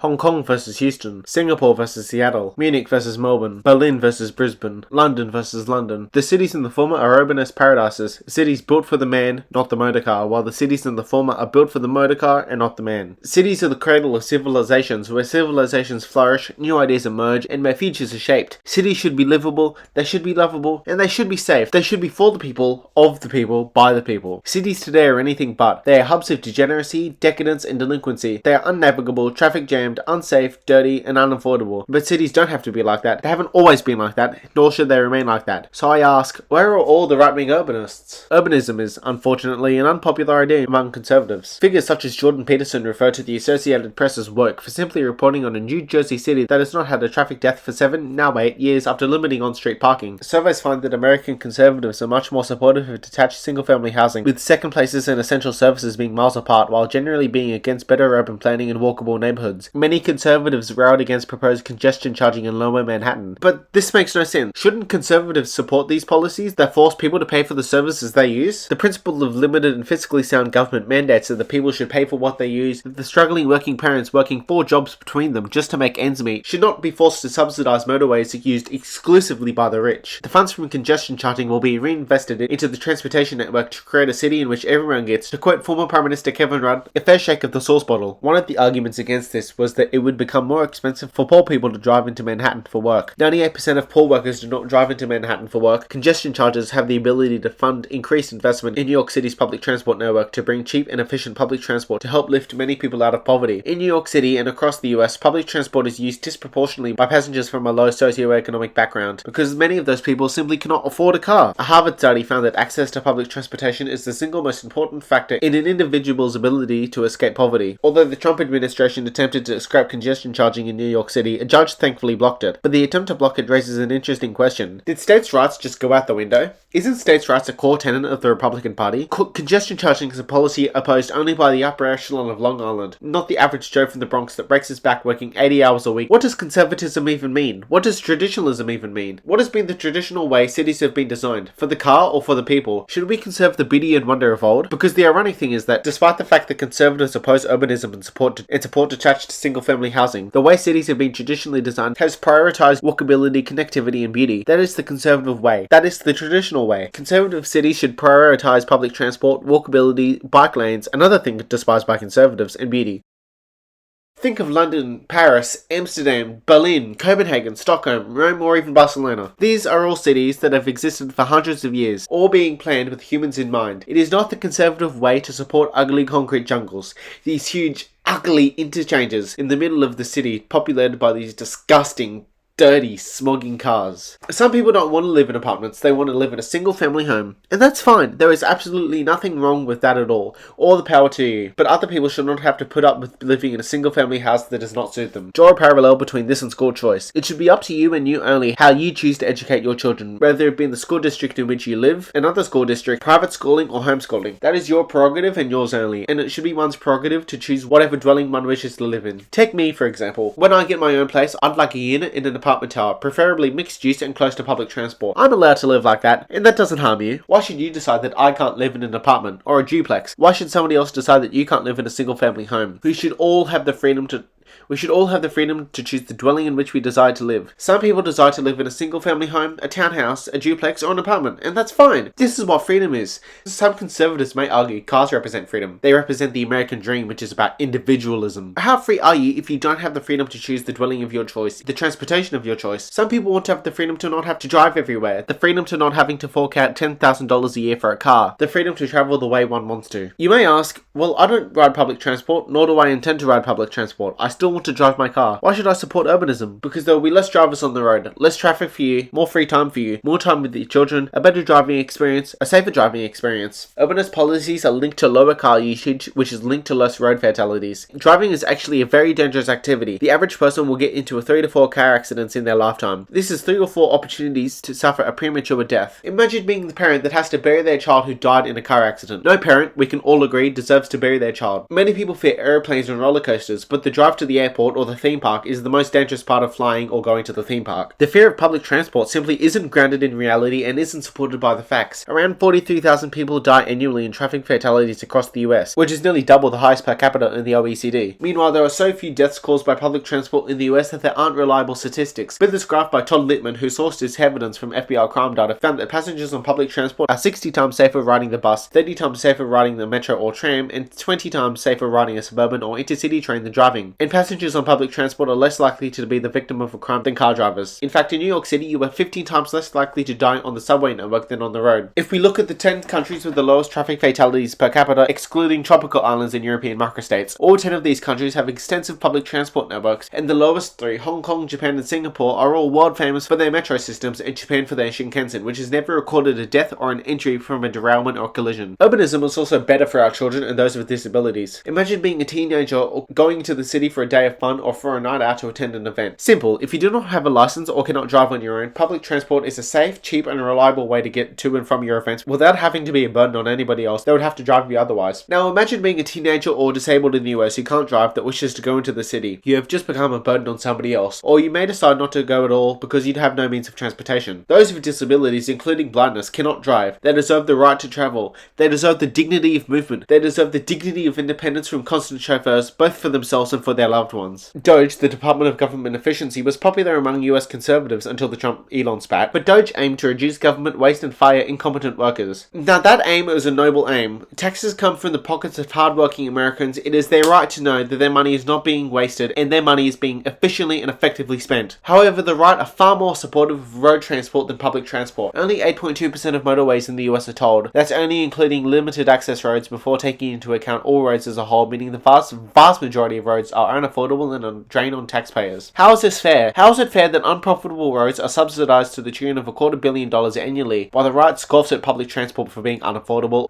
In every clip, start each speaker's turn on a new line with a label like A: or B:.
A: Hong Kong versus Houston, Singapore versus Seattle, Munich versus Melbourne, Berlin versus Brisbane, London versus London. The cities in the former are urbanist paradises, cities built for the man, not the motor car, while the cities in the former are built for the motor car and not the man. Cities are the cradle of civilizations, where civilizations flourish, new ideas emerge, and where futures are shaped. Cities should be livable, they should be lovable, and they should be safe. They should be for the people, of the people, by the people. Cities today are anything but. They are hubs of degeneracy, decadence, and delinquency. They are unnavigable, traffic jammed, unsafe, dirty, and unaffordable. But cities don't have to be like that. They haven't always been like that, nor should they remain like that. So I ask, where are all the right-wing urbanists? Urbanism is, unfortunately, an unpopular idea among conservatives. Figures such as Jordan Peterson refer to the Associated Press as woke for simply reporting on a New Jersey city that has not had a traffic death for 7, now 8 years after limiting on-street parking. Surveys find that American conservatives are much more supportive of detached single-family housing, with second places and essential services being miles apart, while generally being against better urban planning and walkable neighborhoods. Many conservatives railed against proposed congestion charging in lower Manhattan. But this makes no sense. Shouldn't conservatives support these policies that force people to pay for the services they use? The principle of limited and fiscally sound government mandates that the people should pay for what they use, that the struggling working parents working 4 jobs between them just to make ends meet should not be forced to subsidize motorways used exclusively by the rich. The funds from congestion charging will be reinvested into the transportation network to create a city in which everyone gets, to quote former Prime Minister Kevin Rudd, a fair shake of the sauce bottle. One of the arguments against this was that it would become more expensive for poor people to drive into Manhattan for work. 98% of poor workers do not drive into Manhattan for work. Congestion charges have the ability to fund increased investment in New York City's public transport network to bring cheap and efficient public transport to help lift many people out of poverty. In New York City and across the US, public transport is used disproportionately by passengers from a low socioeconomic background, because many of those people simply cannot afford a car. A Harvard study found that access to public transportation is the single most important factor in an individual's ability to escape poverty. Although the Trump administration attempted to scrap congestion charging in New York City, a judge thankfully blocked it. But the attempt to block it raises an interesting question. Did states' rights just go out the window? Isn't states' rights a core tenet of the Republican Party? Congestion charging is a policy opposed only by the upper echelon of Long Island, not the average Joe from the Bronx that breaks his back working 80 hours a week. What does conservatism even mean? What does traditionalism even mean? What has been the traditional way cities have been designed? For the car or for the people? Should we conserve the beauty and wonder of old? Because the ironic thing is that, despite the fact that conservatives oppose urbanism and support detached single-family housing, the way cities have been traditionally designed has prioritized walkability, connectivity, and beauty. That is the conservative way. That is the traditional way. Conservative cities should prioritize public transport, walkability, bike lanes, another thing despised by conservatives, and beauty. Think of London, Paris, Amsterdam, Berlin, Copenhagen, Stockholm, Rome, or even Barcelona. These are all cities that have existed for hundreds of years, all being planned with humans in mind. It is not the conservative way to support ugly concrete jungles, these huge, ugly interchanges in the middle of the city populated by these disgusting, dirty, smogging cars. Some people don't want to live in apartments, they want to live in a single family home. And that's fine, there is absolutely nothing wrong with that at all. All the power to you. But other people should not have to put up with living in a single family house that does not suit them. Draw a parallel between this and school choice. It should be up to you and you only how you choose to educate your children, whether it be in the school district in which you live, another school district, private schooling, or homeschooling. That is your prerogative and yours only, and it should be one's prerogative to choose whatever dwelling one wishes to live in. Take me, for example. When I get my own place, I'd like a unit in an apartment tower, preferably mixed use and close to public transport. I'm allowed to live like that, and that doesn't harm you. Why should you decide that I can't live in an apartment or a duplex? Why should somebody else decide that you can't live in a single family home? We should all have the freedom to choose the dwelling in which we desire to live. Some people desire to live in a single-family home, a townhouse, a duplex, or an apartment, and that's fine. This is what freedom is. Some conservatives may argue cars represent freedom. They represent the American dream, which is about individualism. How free are you if you don't have the freedom to choose the dwelling of your choice, the transportation of your choice? Some people want to have the freedom to not have to drive everywhere, the freedom to not having to fork out $10,000 a year for a car, the freedom to travel the way one wants to. You may ask, well, I don't ride public transport, nor do I intend to ride public transport. I still want to drive my car. Why should I support urbanism? Because there will be less drivers on the road, less traffic for you, more free time for you, more time with your children, a better driving experience, a safer driving experience. Urbanist policies are linked to lower car usage, which is linked to less road fatalities. Driving is actually a very dangerous activity. The average person will get into 3 to 4 car accidents in their lifetime. This is 3 or 4 opportunities to suffer a premature death. Imagine being the parent that has to bury their child who died in a car accident. No parent, we can all agree, deserves to bury their child. Many people fear airplanes and roller coasters, but the drive to the airport airport or the theme park is the most dangerous part of flying or going to the theme park. The fear of public transport simply isn't grounded in reality and isn't supported by the facts. Around 43,000 people die annually in traffic fatalities across the US, which is nearly double the highest per capita in the OECD. Meanwhile, there are so few deaths caused by public transport in the US that there aren't reliable statistics. But this graph by Todd Littman, who sourced his evidence from FBI crime data, found that passengers on public transport are 60 times safer riding the bus, 30 times safer riding the metro or tram, and 20 times safer riding a suburban or intercity train than driving. And passengers on public transport are less likely to be the victim of a crime than car drivers. In fact, in New York City, you are 15 times less likely to die on the subway network than on the road. If we look at the 10 countries with the lowest traffic fatalities per capita, excluding tropical islands and European microstates, all 10 of these countries have extensive public transport networks, and the lowest 3, Hong Kong, Japan, and Singapore, are all world famous for their metro systems, and Japan for their Shinkansen, which has never recorded a death or an injury from a derailment or collision. Urbanism is also better for our children and those with disabilities. Imagine being a teenager or going to the city for a day of fun or for a night out to attend an event. Simple, if you do not have a license or cannot drive on your own, public transport is a safe, cheap, and reliable way to get to and from your events without having to be a burden on anybody else that would have to drive you otherwise. Now imagine being a teenager or disabled in the US who can't drive that wishes to go into the city. You have just become a burden on somebody else, or you may decide not to go at all because you'd have no means of transportation. Those with disabilities, including blindness, cannot drive. They deserve the right to travel. They deserve the dignity of movement. They deserve the dignity of independence from constant chauffeurs, both for themselves and for their loved ones. DOGE, the Department of Government Efficiency, was popular among US conservatives until the Trump-Elon spat, but DOGE aimed to reduce government waste and fire incompetent workers. Now that aim is a noble aim. Taxes come from the pockets of hard-working Americans. It is their right to know that their money is not being wasted and their money is being efficiently and effectively spent. However, the right are far more supportive of road transport than public transport. Only 8.2% of motorways in the US are tolled. That's only including limited access roads before taking into account all roads as a whole, meaning the vast majority of roads are unaffordable and a drain on taxpayers. How is this fair? How is it fair that unprofitable roads are subsidized to the tune of $250 million annually, while the right scoffs at public transport for being unaffordable,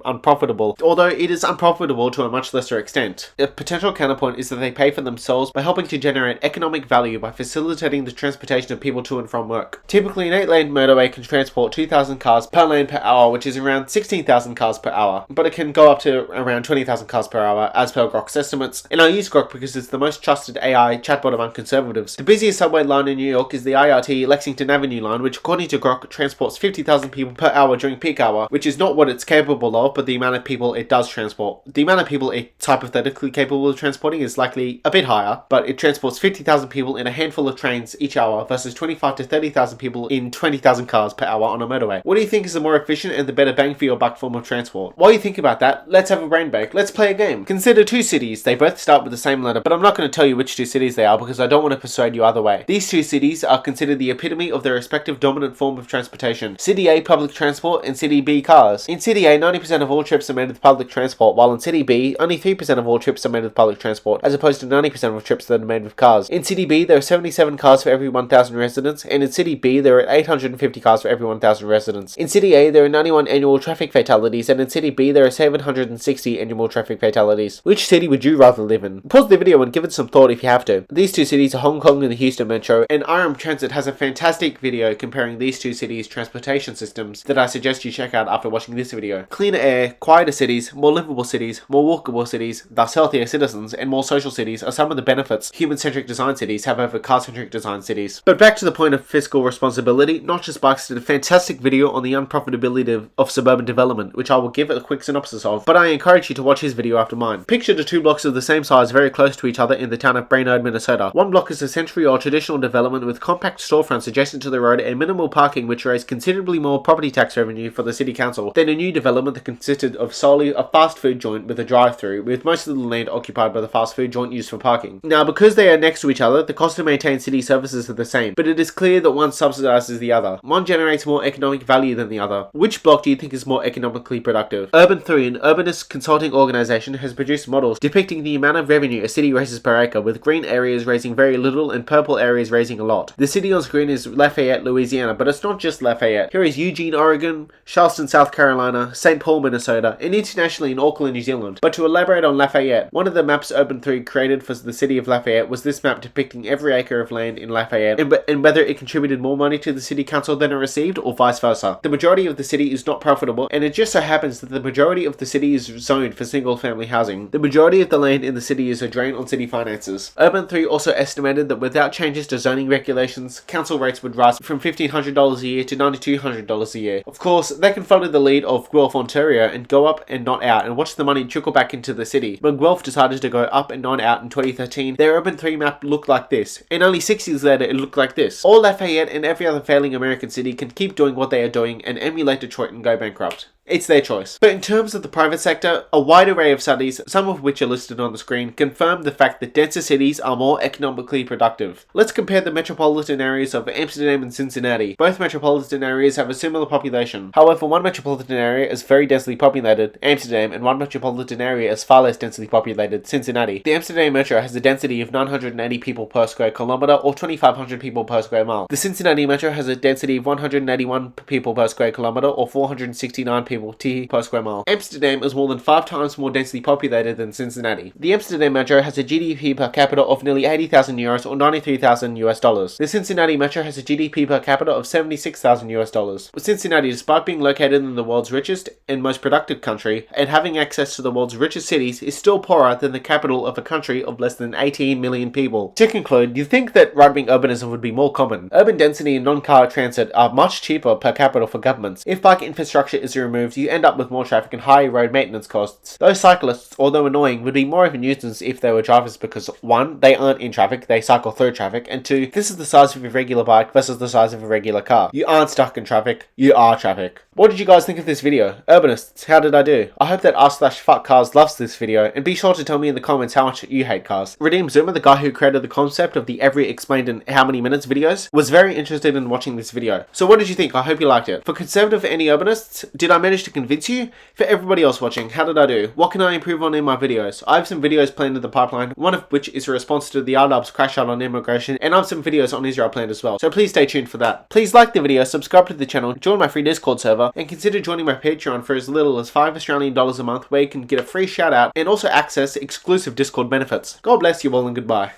A: unprofitable, although it is unprofitable to a much lesser extent? A potential counterpoint is that they pay for themselves by helping to generate economic value by facilitating the transportation of people to and from work. Typically, an 8-lane motorway can transport 2,000 cars per lane per hour, which is around 16,000 cars per hour, but it can go up to around 20,000 cars per hour as per Grok's estimates. And I use Grok because it's the most trusted AI chatbot among conservatives. The busiest subway line in New York is the IRT Lexington Avenue line, which according to Grok transports 50,000 people per hour during peak hour, which is not what it's capable of, but the amount of people it does transport. The amount of people it's hypothetically capable of transporting is likely a bit higher, but it transports 50,000 people in a handful of trains each hour versus 25 to 30,000 people in 20,000 cars per hour on a motorway. What do you think is the more efficient and the better bang for your buck form of transport? While you think about that, let's have a brain break. Let's play a game. Consider 2 cities. They both start with the same letter, but I'm not going to tell you which 2 cities they are because I don't want to persuade you other way. These 2 cities are considered the epitome of their respective dominant form of transportation. City A, public transport, and City B, cars. In City A, 90% of all trips are made with public transport, while in City B, only 3% of all trips are made with public transport, as opposed to 90% of trips that are made with cars. In City B, there are 77 cars for every 1,000 residents, and in City B, there are 850 cars for every 1,000 residents. In City A, there are 91 annual traffic fatalities, and in City B, there are 760 annual traffic fatalities. Which city would you rather live in? Pause the video and give it some thought if you have to. These 2 cities are Hong Kong and the Houston Metro, and RMTransit has a fantastic video comparing these 2 cities' transportation systems that I suggest you check out after watching this video. Cleaner air, quieter cities, more livable cities, more walkable cities, thus healthier citizens, and more social cities are some of the benefits human-centric design cities have over car-centric design cities. But back to the point of fiscal responsibility, NotJustBikes did a fantastic video on the unprofitability of suburban development, which I will give a quick synopsis of, but I encourage you to watch his video after mine. Picture the 2 blocks of the same size very close to each other in the town of Brainerd, Minnesota. One block is a century or traditional development with compact storefronts adjacent to the road and minimal parking, which raised considerably more property tax revenue for the city council than a new development that consisted of solely a fast food joint with a drive-through, with most of the land occupied by the fast food joint used for parking. Now, because they are next to each other, the cost to maintain city services are the same, but it is clear that one subsidizes the other. One generates more economic value than the other. Which block do you think is more economically productive? Urban3, an urbanist consulting organization, has produced models depicting the amount of revenue a city raises per acre, with green areas raising very little and purple areas raising a lot. The city on screen is Lafayette, Louisiana, but it's not just Lafayette. Here is Eugene, Oregon, Charleston, South Carolina, St. Paul, Minnesota, and internationally in Auckland, New Zealand. But to elaborate on Lafayette, one of the maps Urban3 created for the city of Lafayette was this map depicting every acre of land in Lafayette and whether it contributed more money to the city council than it received or vice versa. The majority of the city is not profitable, and it just so happens that the majority of the city is zoned for single family housing. The majority majority of the land in the city is a drain on city finances. Urban 3 also estimated that without changes to zoning regulations, council rates would rise from $1,500 a year to $9,200 a year. Of course, they can follow the lead of Guelph, Ontario and go up and not out and watch the money trickle back into the city. When Guelph decided to go up and not out in 2013, their Urban 3 map looked like this, and only 6 years later it looked like this. All Lafayette and every other failing American city can keep doing what they are doing and emulate Detroit and go bankrupt. It's their choice. But in terms of the private sector, a wide array of studies, some of which are listed on the screen, confirm the fact that denser cities are more economically productive. Let's compare the metropolitan areas of Amsterdam and Cincinnati. Both metropolitan areas have a similar population. However, one metropolitan area is very densely populated, Amsterdam, and one metropolitan area is far less densely populated, Cincinnati. The Amsterdam metro has a density of 980 people per square kilometer or 2,500 people per square mile. The Cincinnati metro has a density of 181 people per square kilometer or 469 people per square mile. Amsterdam is more than 5 times more densely populated than Cincinnati. The Amsterdam metro has a GDP per capita of nearly 80,000 euros or 93,000 US dollars. The Cincinnati metro has a GDP per capita of 76,000 US dollars. Cincinnati, despite being located in the world's richest and most productive country and having access to the world's richest cities, is still poorer than the capital of a country of less than 18 million people. To conclude, you'd think that right-wing urbanism would be more common. Urban density and non-car transit are much cheaper per capita for governments. If bike infrastructure is removed, you end up with more traffic and higher road maintenance costs. Those cyclists, although annoying, would be more of a nuisance if they were drivers because 1, they aren't in traffic, they cycle through traffic, and 2, this is the size of a regular bike versus the size of a regular car. You aren't stuck in traffic, you are traffic. What did you guys think of this video? Urbanists, how did I do? I hope that r/fuckcars loves this video, and be sure to tell me in the comments how much you hate cars. Redeem Zoomer, the guy who created the concept of the every explained in how many minutes videos, was very interested in watching this video. So what did you think? I hope you liked it. For conservative any urbanists, did I manage to convince you? For everybody else watching, how did I do? What can I improve on in my videos? I have some videos planned in the pipeline, one of which is a response to the RDub's crash out on immigration, and I have some videos on Israel planned as well, so please stay tuned for that. Please like the video, subscribe to the channel, join my free Discord server, and consider joining my Patreon for as little as $5 Australian a month, where you can get a free shout out and also access exclusive Discord benefits. God bless you all and goodbye.